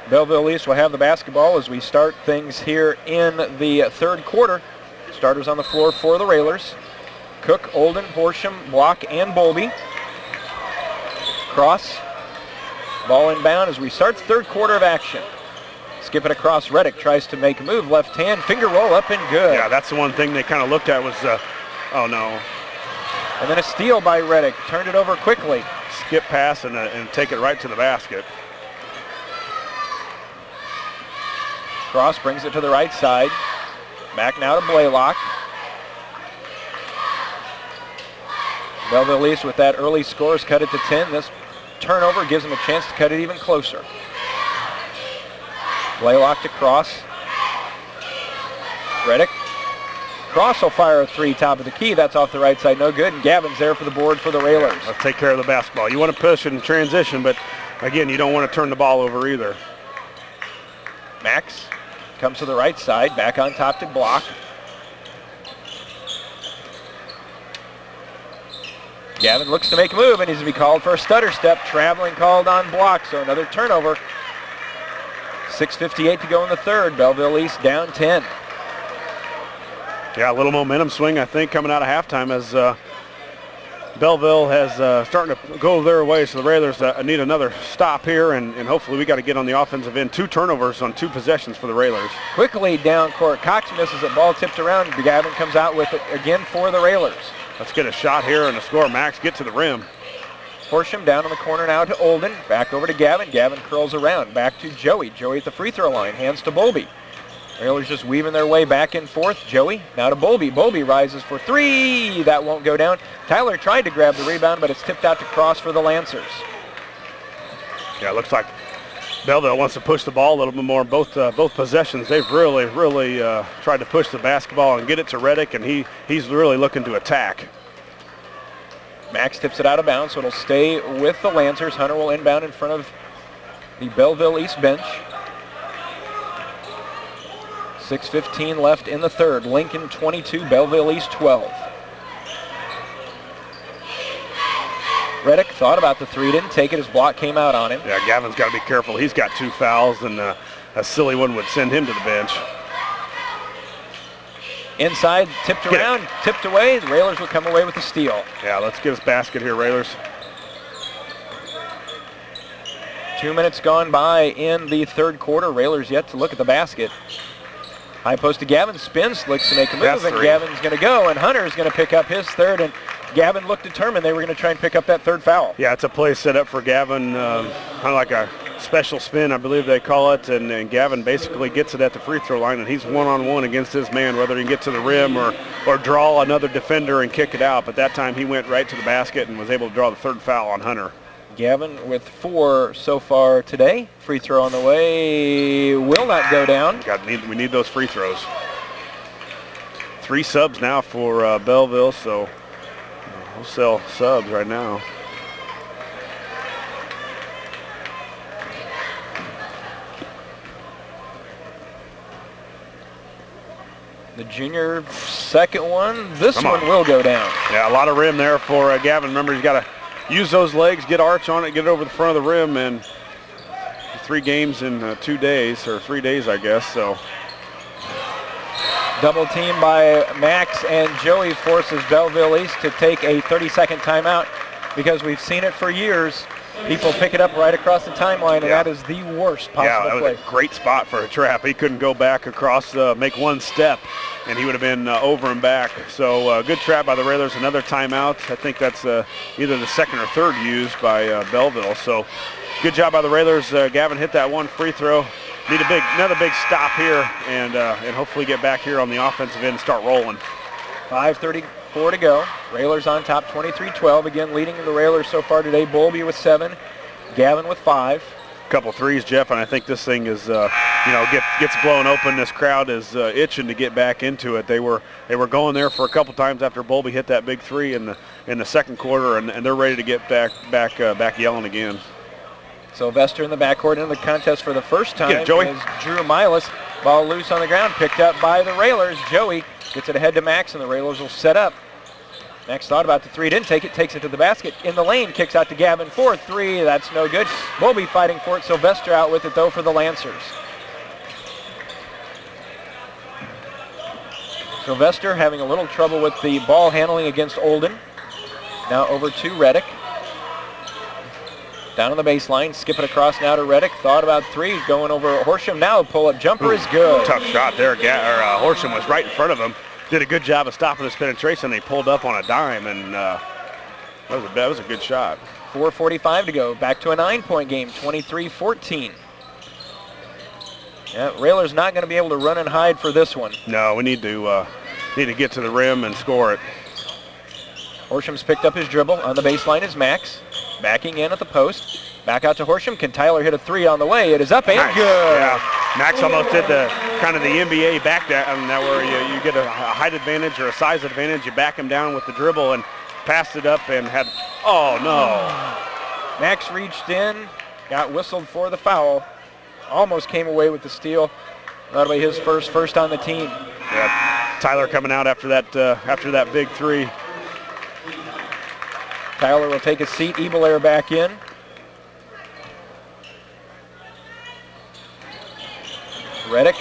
Belleville East will have the basketball as we start things here in the third quarter. Starters on the floor for the Railers. Cook, Olden, Horsham, Block, and Bowlby. Cross. Ball inbound as we start the third quarter of action. Skip it across. Reddick tries to make a move. Left hand, finger roll up and good. Yeah, that's the one thing they kind of looked at was, oh no. And then a steal by Reddick. Turned it over quickly. Skip pass and take it right to the basket. Cross brings it to the right side. Back now to Blaylock. Belleville East with that early score has cut it to 10. This turnover gives them a chance to cut it even closer. Blaylock to Cross. Reddick. Cross will fire a three, top of the key. That's off the right side, no good. And Gavin's there for the board for the Railers. Yeah, let's take care of the basketball. You want to push and transition, but again, you don't want to turn the ball over either. Max comes to the right side, back on top to Block. Gavin looks to make a move and he's going to be called for a stutter step. Traveling called on Block, so another turnover. 6:58 to go in the third. Belleville East down 10. Yeah, a little momentum swing, I think, coming out of halftime as Belleville has starting to go their way, so the Railers need another stop here, and hopefully we got to get on the offensive end. 2 turnovers on 2 possessions for the Railers. Quickly down court. Cox misses it. Ball tipped around. Gavin comes out with it again for the Railers. Let's get a shot here and a score. Max, get to the rim. Horsham down in the corner now to Olden. Back over to Gavin. Gavin curls around. Back to Joey. Joey at the free throw line. Hands to Bowlby. Railers just weaving their way back and forth. Joey now to Bowlby. Bowlby rises for 3. That won't go down. Tyler tried to grab the rebound, but it's tipped out to Cross for the Lancers. Yeah, it looks like Belleville wants to push the ball a little bit more. Both possessions, they've really tried to push the basketball and get it to Reddick, and he's really looking to attack. Max tips it out of bounds, so it'll stay with the Lancers. Hunter will inbound in front of the Belleville East bench. 6:15 left in the third. Lincoln 22, Belleville East 12. Reddick thought about the 3, didn't take it. His block came out on him. Yeah, Gavin's got to be careful. He's got 2 fouls, and a silly one would send him to the bench. Inside, tipped around, tipped away. The Railers will come away with the steal. Yeah, let's get us basket here, Railers. 2 minutes gone by in the third quarter. Railers yet to look at the basket. High post to Gavin, spins, looks to make a move, That's and 3. Gavin's going to go, and Hunter's going to pick up his third, and Gavin looked determined they were going to try and pick up that third foul. Yeah, it's a play set up for Gavin, kind of like a special spin, I believe they call it, and Gavin basically gets it at the free throw line, and he's one-on-one against his man, whether he can get to the rim or draw another defender and kick it out, but that time he went right to the basket and was able to draw the third foul on Hunter. Gavin with 4 so far today. Free throw on the way, will not go down. We need those free throws. 3 subs now for Belleville, so we'll sell subs right now. The junior second one, this one will go down. Yeah, a lot of rim there for Gavin. Remember, he's got to use those legs, get arch on it, get it over the front of the rim, and 3 games in 2 days, or 3 days, I guess, so. Double team by Max, and Joey forces Belleville East to take a 30-second timeout because we've seen it for years. People pick it up right across the timeline, and that is the worst possible play. Yeah, that was a great spot for a trap. He couldn't go back across, make one step, and he would have been over and back. So good trap by the Railers. Another timeout. I think that's either the second or third used by Belleville. So good job by the Railers. Gavin hit that one free throw. Need another big stop here, and hopefully get back here on the offensive end and start rolling. 5:34 to go. Railers on top, 23-12. Again, leading the Railers so far today. Bowlby with 7, Gavin with 5. Couple threes, Jeff, and I think this thing is, gets blown open. This crowd is itching to get back into it. They were going there for a couple times after Bowlby hit that big 3 in the second quarter, and they're ready to get back yelling again. Sylvester in the backcourt into the contest for the first time. Joey. Is Drew Milas. Ball loose on the ground, picked up by the Railers. Joey gets it ahead to Max, and the Railers will set up. Max thought about the three, didn't take it, takes it to the basket. In the lane, kicks out to Gavin for three. That's no good. Bowlby fighting for it. Sylvester out with it, though, for the Lancers. Sylvester having a little trouble with the ball handling against Olden. Now over to Reddick. Down on the baseline, skip it across now to Reddick. Thought about three, going over Horsham. Now pull-up jumper is good. Tough shot there. Horsham was right in front of him. Did a good job of stopping this penetration. They pulled up on a dime, and that was a good shot. 4:45 to go. Back to a 9-point game, 23-14. Yeah, Railers not going to be able to run and hide for this one. No, we need to get to the rim and score it. Horsham's picked up his dribble. On the baseline is Max. Backing in at the post. Back out to Horsham. Can Tyler hit a three on the way? It is up and good. Yeah, Max almost did the kind of the NBA back down now where you get a height advantage or a size advantage. You back him down with the dribble and passed it up and had, oh no. Max reached in, got whistled for the foul. Almost came away with the steal. That'll be his first on the team. Yeah, Tyler coming out after that big three. Tyler will take a seat. Ebelair back in. Reddick.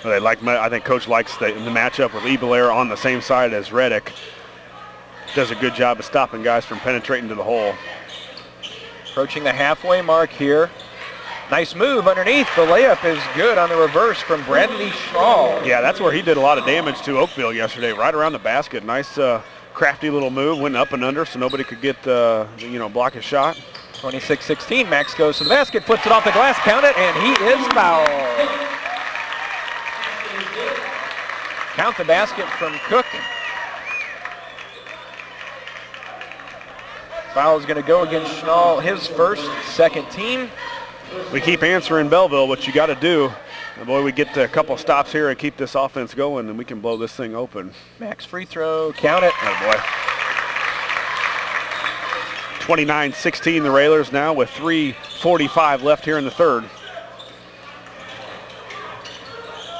Well, I think Coach likes the matchup with Ebelair on the same side as Reddick. Does a good job of stopping guys from penetrating to the hole. Approaching the halfway mark here. Nice move underneath. The layup is good on the reverse from Bradley Shaw. Yeah, that's where he did a lot of damage to Oakville yesterday, right around the basket. Nice crafty little move, went up and under so nobody could get, block his shot. 26-16, Max goes to the basket, flips it off the glass, count it, and he is fouled. Count the basket from Cook. Foul is going to go against Schnall, his first, second team. We keep answering Belleville, what you got to do. And boy, we get a couple stops here and keep this offense going, and we can blow this thing open. Max free throw, count it. Oh boy. 29-16 the Railers now with 3:45 left here in the third.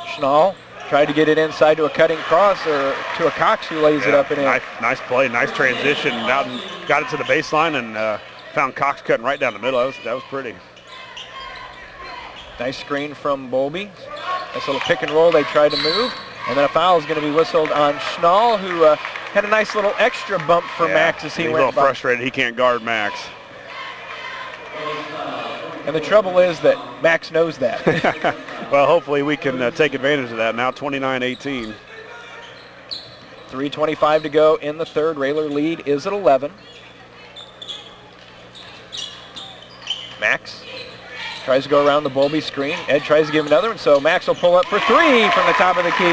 Schnall tried to get it inside to a cutting cross or to a Cox who lays it up and in. Nice play, nice transition. Out and got it to the baseline and found Cox cutting right down the middle. That was pretty. Nice screen from Bowlby. Nice little pick and roll. They tried to move. And then a foul is going to be whistled on Schnall, who had a nice little extra bump for Max as he went by. He's a little frustrated. He can't guard Max. And the trouble is that Max knows that. Well, hopefully we can take advantage of that. Now 29-18. 3:25 to go in the third. Railer lead is at 11. Max tries to go around the Bowlby screen. Ed tries to give him another one, so Max will pull up for three from the top of the key.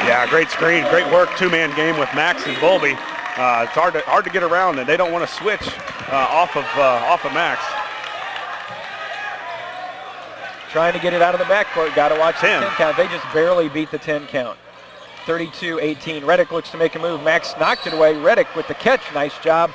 Yeah, great screen, great work, two-man game with Max and Bowlby. It's hard to get around, and they don't want to switch off of Max. Trying to get it out of the backcourt. Got to watch the 10 count. They just barely beat the 10 count. 32-18. Reddick looks to make a move. Max knocked it away. Reddick with the catch. Nice job.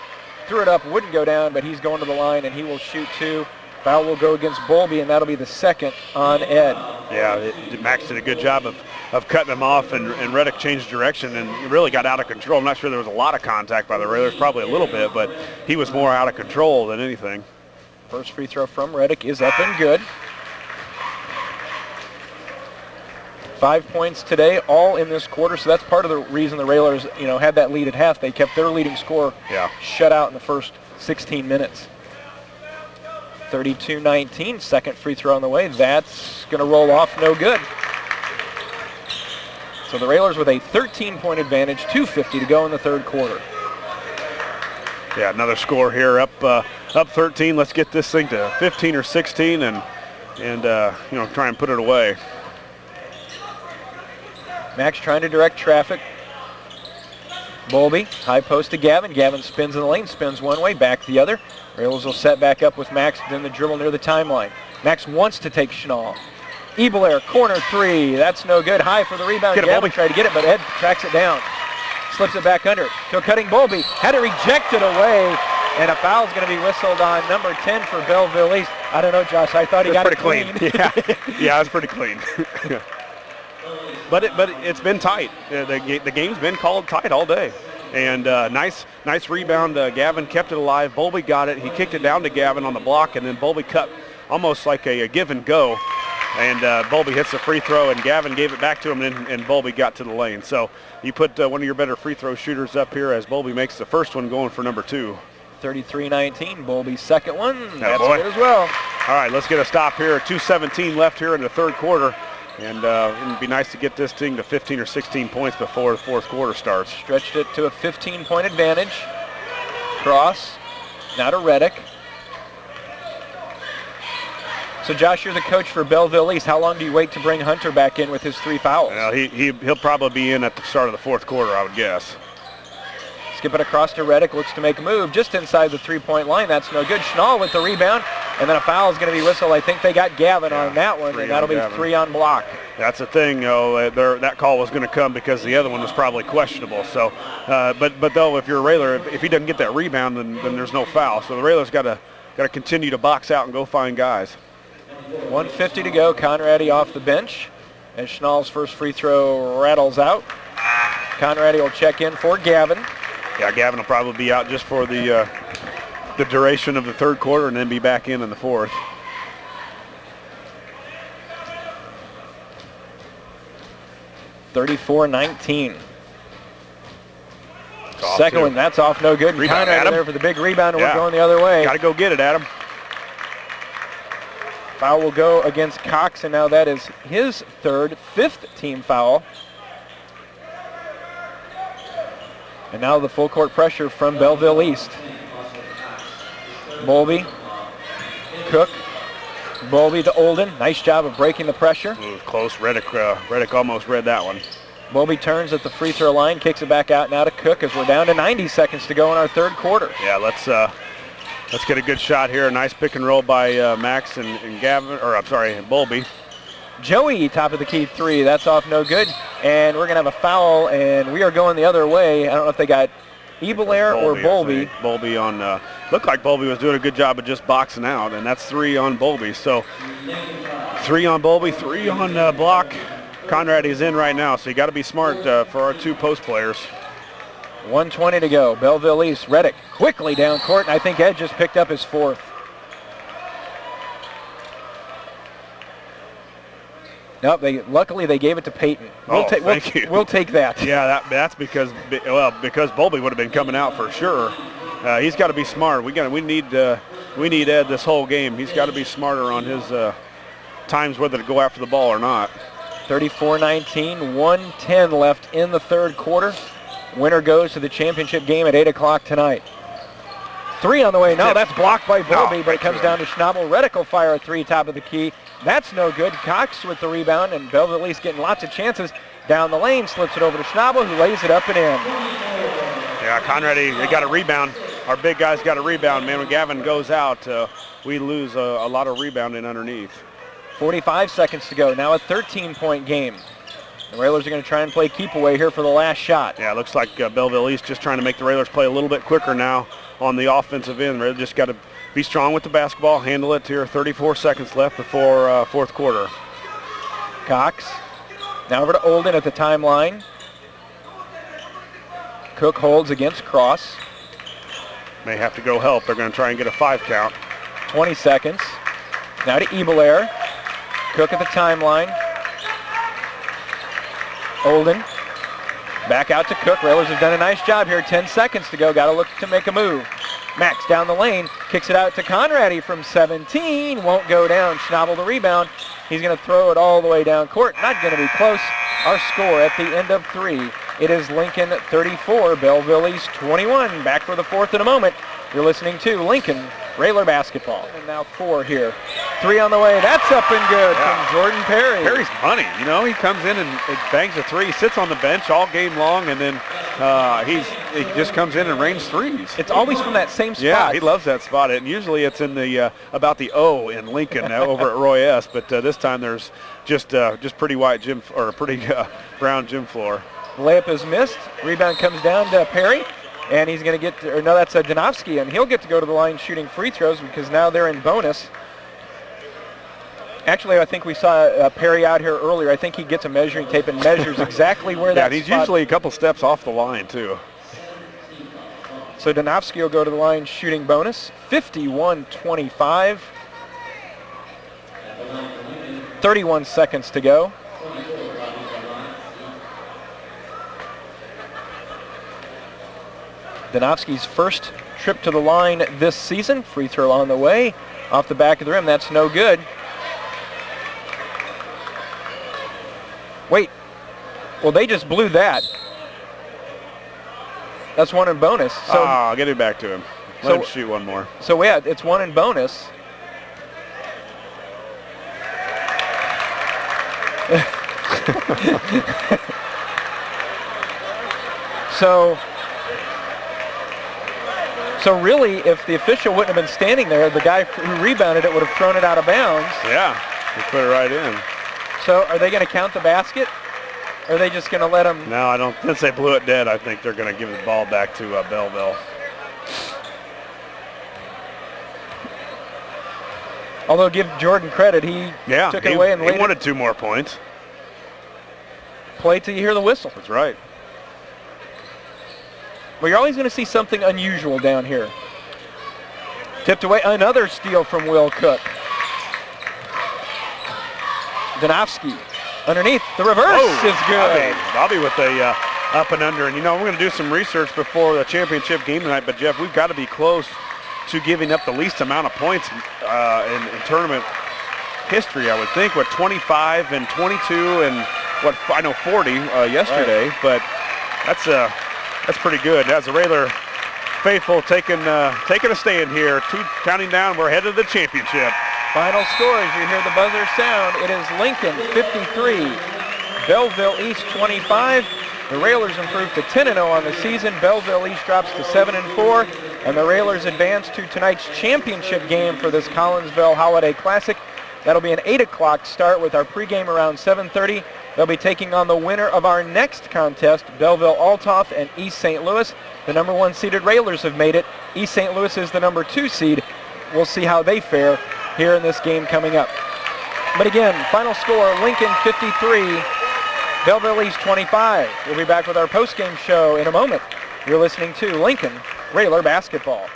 Threw it up. Wouldn't go down, but he's going to the line, and he will shoot two. Foul will go against Bowlby, and that'll be the second on Ed. Yeah, Max did a good job of cutting him off, and Reddick changed direction and really got out of control. I'm not sure there was a lot of contact by the Railers, probably a little bit, but he was more out of control than anything. First free throw from Reddick is up and good. 5 points today, all in this quarter, so that's part of the reason the Railers, had that lead at half. They kept their leading score shut out in the first 16 minutes. 32-19, second free throw on the way. That's going to roll off, no good. So the Railers with a 13-point advantage, 2:50 to go in the third quarter. Yeah, another score here, up 13. Let's get this thing to 15 or 16 and try and put it away. Max trying to direct traffic. Bowlby, high post to Gavin. Gavin spins in the lane, spins one way, back the other. Railers will set back up with Max, then the dribble near the timeline. Max wants to take Schnall. Ebelair, corner three. That's no good. High for the rebound. Gavin tried to get it, but Ed tracks it down. Slips it back under to a cutting Bowlby. Had it rejected away, and a foul is going to be whistled on number 10 for Belleville East. I don't know, Josh. I thought he got it clean. Yeah, it's pretty clean. But it's been tight. The game's been called tight all day. And nice rebound. Gavin kept it alive. Bowlby got it. He kicked it down to Gavin on the block, and then Bowlby cut almost like a give and go. And Bowlby hits the free throw, and Gavin gave it back to him, and Bowlby got to the lane. So you put one of your better free throw shooters up here as Bowlby makes the first one going for number 2. 33-19, Bowlby's second one. That's boy. good as well. All right, let's get a stop here. 2:17 left here in the third quarter. And it would be nice to get this thing to 15 or 16 points before the fourth quarter starts. Stretched it to a 15-point advantage. Cross, now to Reddick. So, Josh, you're the coach for Belleville East. How long do you wait to bring Hunter back in with his 3 fouls? Well, he'll probably be in at the start of the fourth quarter, I would guess. Skip it across to Reddick, looks to make a move just inside the 3-point line. That's no good. Schnall with the rebound, and then a foul is going to be whistled. I think they got Gavin on that one, and that'll be Gavin. 3 on block. That's the thing, that call was going to come because the other one was probably questionable. So, but though, if you're a Railer, if he doesn't get that rebound, then there's no foul. So the Railers got to continue to box out and go find guys. 1:50 to go. Conradi off the bench as Schnall's first free throw rattles out. Conradi will check in for Gavin. Yeah, Gavin will probably be out just for the duration of the third quarter and then be back in the fourth. (34-19). Second one, that's off no good. Rebound, Conradi Adam. there for the big rebound, and we're going the other way. Got to go get it, Adam. Foul will go against Cox, and now that is his fifth team foul. And now the full court pressure from Belleville East. Bowlby, Cook, Bowlby to Olden. Nice job of breaking the pressure. Ooh, close. Reddick almost read that one. Bowlby turns at the free throw line, kicks it back out now to Cook as we're down to 90 seconds to go in our third quarter. Yeah, let's get a good shot here. A nice pick and roll by Max and Gavin, or I'm sorry, Bowlby. Joey, top of the key 3. That's off no good. And we're going to have a foul, and we are going the other way. I don't know if they got Ebelair or Bowlby. Bowlby on, looked like Bowlby was doing a good job of just boxing out, and that's 3 on Bowlby. So 3 on Bowlby, 3 on block. Conrad is in right now, so you got to be smart for our 2 post players. 1:20 to go. Belleville East. Reddick quickly down court, and I think Ed just picked up his 4th. Nope, luckily they gave it to Peyton. Thank you. We'll take that. Yeah, that's because Bowlby would have been coming out for sure. He's got to be smart. We need Ed this whole game. He's got to be smarter on his times whether to go after the ball or not. 34-19, 1:10 left in the third quarter. Winner goes to the championship game at 8 o'clock tonight. 3 on the way. No, that's blocked by Bowlby, but it comes down to Schnabel. Reddick will fire a 3 top of the key. That's no good. Cox with the rebound, and Belleville East getting lots of chances down the lane. Slips it over to Schnabel, who lays it up and in. Yeah, Conradi, they got a rebound. Our big guys got a rebound, man. When Gavin goes out, we lose a lot of rebounding underneath. 45 seconds to go. Now a 13-point game. The Railers are going to try and play keep away here for the last shot. Yeah, it looks like Belleville East just trying to make the Railers play a little bit quicker now on the offensive end. They just got to be strong with the basketball, handle it here. 34 seconds left before fourth quarter. Cox now over to Olden at the timeline. Cook holds against Cross. May have to go help. They're going to try and get a 5 count. 20 seconds. Now to Ebelair. Cook at the timeline. Olden back out to Cook. Railers have done a nice job here. 10 seconds to go. Got to look to make a move. Max down the lane. Kicks it out to Conradi from 17. Won't go down. Schnabel the rebound. He's going to throw it all the way down court. Not going to be close. Our score at the end of 3. It is Lincoln 34, Belleville East 21. Back for the fourth in a moment. You're listening to Lincoln Railer basketball. And now 4 here. 3 on the way. That's up and good from Jordan Perry. Perry's money. You know, he comes in and bangs a 3. Sits on the bench all game long, and then he just comes in and rains 3s. It's always from that same spot. Yeah, he loves that spot. And usually it's in the about the O in Lincoln over at Roy S. But this time there's just pretty white gym or pretty brown gym floor. Layup is missed. Rebound comes down to Perry. And he's going to get, no, that's Danovsky, and he'll get to go to the line shooting free throws because now they're in bonus. Actually, I think we saw Perry out here earlier. I think he gets a measuring tape and measures exactly where that he's spot. Usually a couple steps off the line, too. So Donofsky will go to the line shooting bonus. 51-25. 31 seconds to go. Donofsky's first trip to the line this season. Free throw on the way. Off the back of the rim. That's no good. Wait. Well, they just blew that. That's one in bonus. So get it back to him. Let him shoot one more. So yeah, it's one in bonus. So really, if the official wouldn't have been standing there, the guy who rebounded it would have thrown it out of bounds. Yeah, he put it right in. So are they going to count the basket? Or are they just going to let him? No, I don't. Since they blew it dead, I think they're going to give the ball back to Belleville. Although give Jordan credit, he took it away and he wanted 2 more points. Play till you hear the whistle. That's right. Well, you're always going to see something unusual down here. Tipped away, another steal from Will Cook. Donofsky underneath, the reverse is good. Bobby with a up and under. And, you know, we're going to do some research before the championship game tonight, but, Jeff, we've got to be close to giving up the least amount of points in tournament history, I would think, with 25 and 22 and, 40 yesterday. Right. But that's pretty good. As the Railer faithful taking a stand here, 2 counting down, we're headed to the championship. Final score as you hear the buzzer sound, it is Lincoln 53, Belleville East 25. The Railers improved to 10-0 on the season. Belleville East drops to 7-4, and the Railers advance to tonight's championship game for this Collinsville Holiday Classic. That'll be an 8 o'clock start with our pregame around 7:30. They'll be taking on the winner of our next contest, Belleville Althoff and East St. Louis. The number 1 seeded Railers have made it. East St. Louis is the number 2 seed. We'll see how they fare here in this game coming up. But again, final score, Lincoln 53, Belleville East 25. We'll be back with our postgame show in a moment. You're listening to Lincoln Railer Basketball.